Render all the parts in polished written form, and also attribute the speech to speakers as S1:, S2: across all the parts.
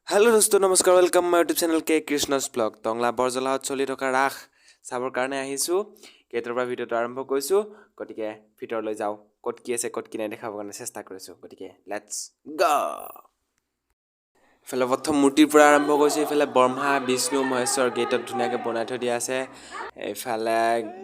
S1: Hello dosto namaskar welcome my YouTube channel K Krishna's vlog Tangla বৰজলত চলি থকা ৰাখ চাবৰ কাৰণে আহিছো কেইটাৰ পৰা ভিডিওটো আৰম্ভ কৰিছো গটিকে ভিতৰলৈ যাও কত কি আছে কত কি নাই দেখাবৰ কাৰণে চেষ্টা কৰিছো গটিকে লেটস গো ফেলে প্ৰথম মূৰ্তিৰ পৰা আৰম্ভ কৰিছো ইফালে ব্ৰহ্মা বিষ্ণু মহেশ্বৰ গেটত ধুনিয়াকে বনাই থৈ দিয়া আছে ইফালে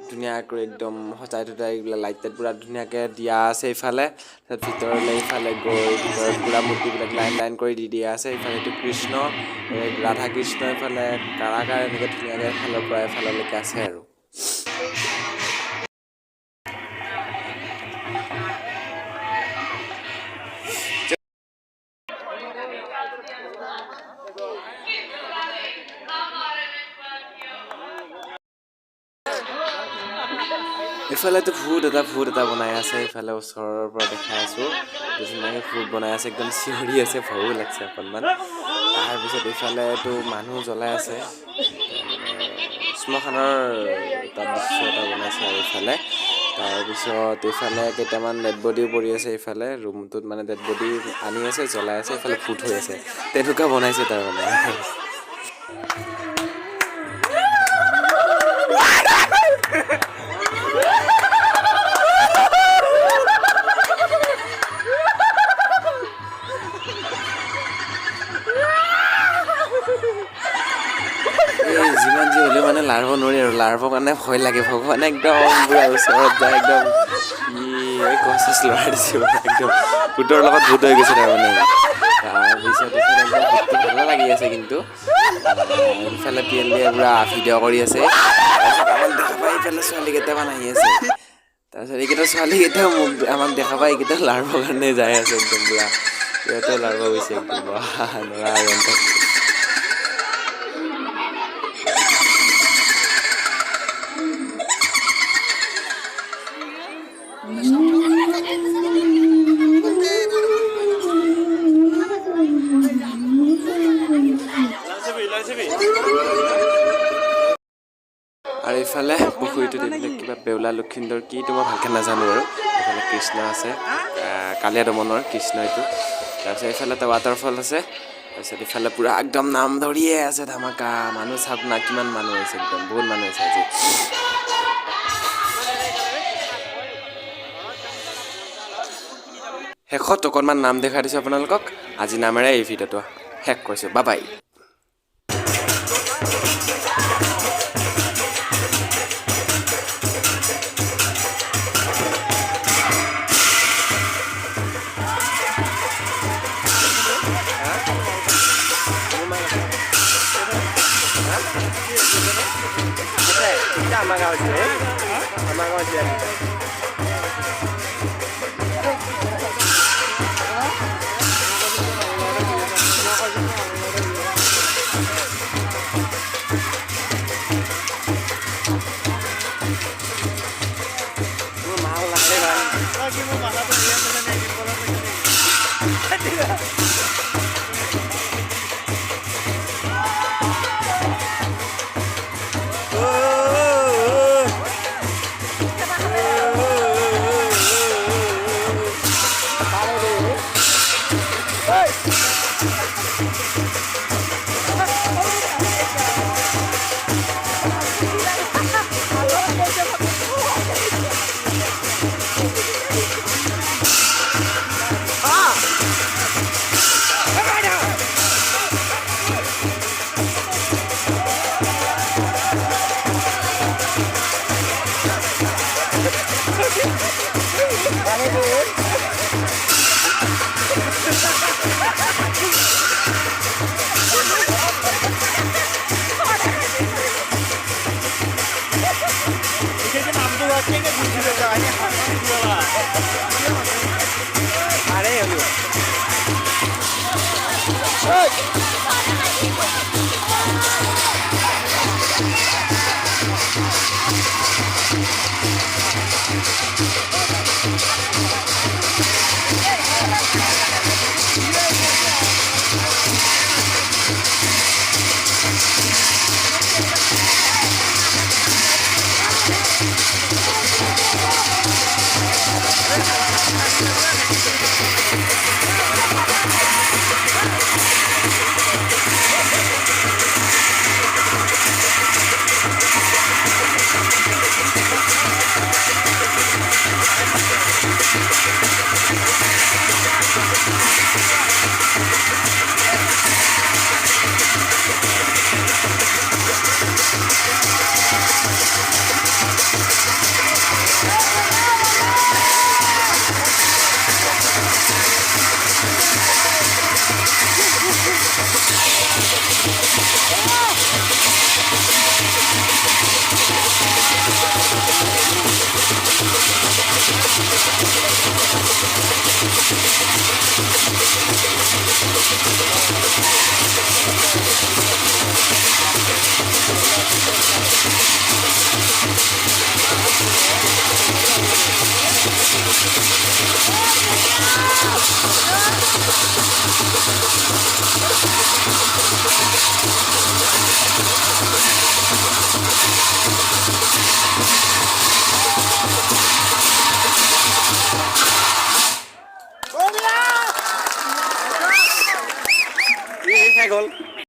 S1: ধুনিয়াকৈ একদম হচাই থৈ লাইট পুৰা ধুনিয়াকে দিয়া আছে ইফালে তাৰ ভিতৰলৈ ইফালে গৈ ভিতৰত পুৰা মূৰ্তিবিলাক লাইন লাইন কৰি দি দিয়া আছে ইফালে তো কৃষ্ণ ৰাধা কৃষ্ণ ইফালে কাৰাগাৰ এনেকে ধুনিয়াকে ফালৰ পৰা ফাললৈকে আছে আৰু ইফালে তো ফুড এটা বনাই আছে ইফালে ওচৰৰ পৰা দেখাই আছো যেনেকৈ ফুড বনাই আছে একদম চিঞৰি আছে ভয়ো লাগছে অকণমান তাৰপিছত ইফালে তো মানুহ জ্বলাই আছে শ্মশানৰ তাত দৃশ্য এটা বনাইছে আৰু ইফালে তাৰপিছত ইফালে কেইটামান ডেড বডিও পৰি আছে ইফালে ৰুমটোত মানে ডেড বডি আনি আছে জ্বলাই আছে ইফালে ফুড হৈ আছে তেনেকুৱা বনাইছে তাৰমানে যিমান যি হ'লেও মানে লাৰিব নোৱাৰি আৰু লাৰিবৰ কাৰণে ভয় লাগে ভগৱানে একদম পুৰা ওচৰত যায় একদম গছ লৰাই দিছে একদম ভূতৰ লগত ভূত হৈ গৈছে তাৰমানে তাৰপিছত ইফালে একদম ভূতটো ভালে লাগি আছে কিন্তু ইফালে পিএলডিয়ে পুৰা ভিডিঅ' কৰি আছে দেখা পাই ইফালে ছোৱালী কেইটামান আহি আছে তাৰপিছত এইকেইটা ছোৱালীকেইটাও মোক আমাক দেখা পাই এইকেইটা লাৰিবৰ কাৰণে যাই আছে একদম পুৰা সিহঁতেও লাৰিব গৈছে একদম নৰা আৰু আৰু ইফালে পুখুৰীটোত এইবিলাক কিবা বেউলা লক্ষিন্দৰ কি তো মই ভালকৈ নাজানো আৰু ইফালে কৃষ্ণ আছে কালিয়া দমনৰ কৃষ্ণ এইটো তাৰপিছত ইফালে এটা ৱাটাৰফল আছে তাৰপিছত ইফালে পুৰা একদম নাম ধৰিয়ে আছে ধামাকা মানুহ চাওক না কিমান মানুহ আছে একদম বহুত মানুহ আছে আজি শেষত অকণমান নাম দেখাই দিছোঁ আপোনালোকক আজি নামেৰে এই ভিডিঅ'টো শেষ কৰিছোঁ বাই বাই আমাৰ গাঁৱত খাই গ'ল